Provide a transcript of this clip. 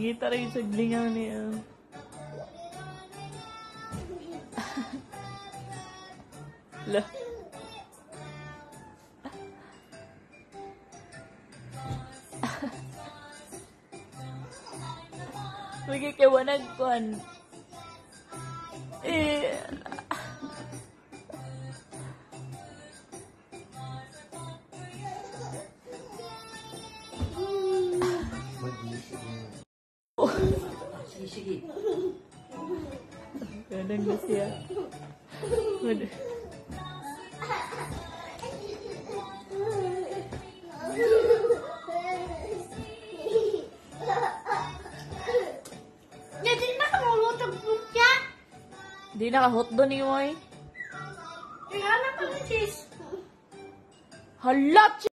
Kita rin sa glingang niya. Lah. Magkikiwanag kuan. Sige. Kadang na siya. Jadi na kamulutog siya. Di nakahot doon ni Moy. Kaya na pang cheese. Hala!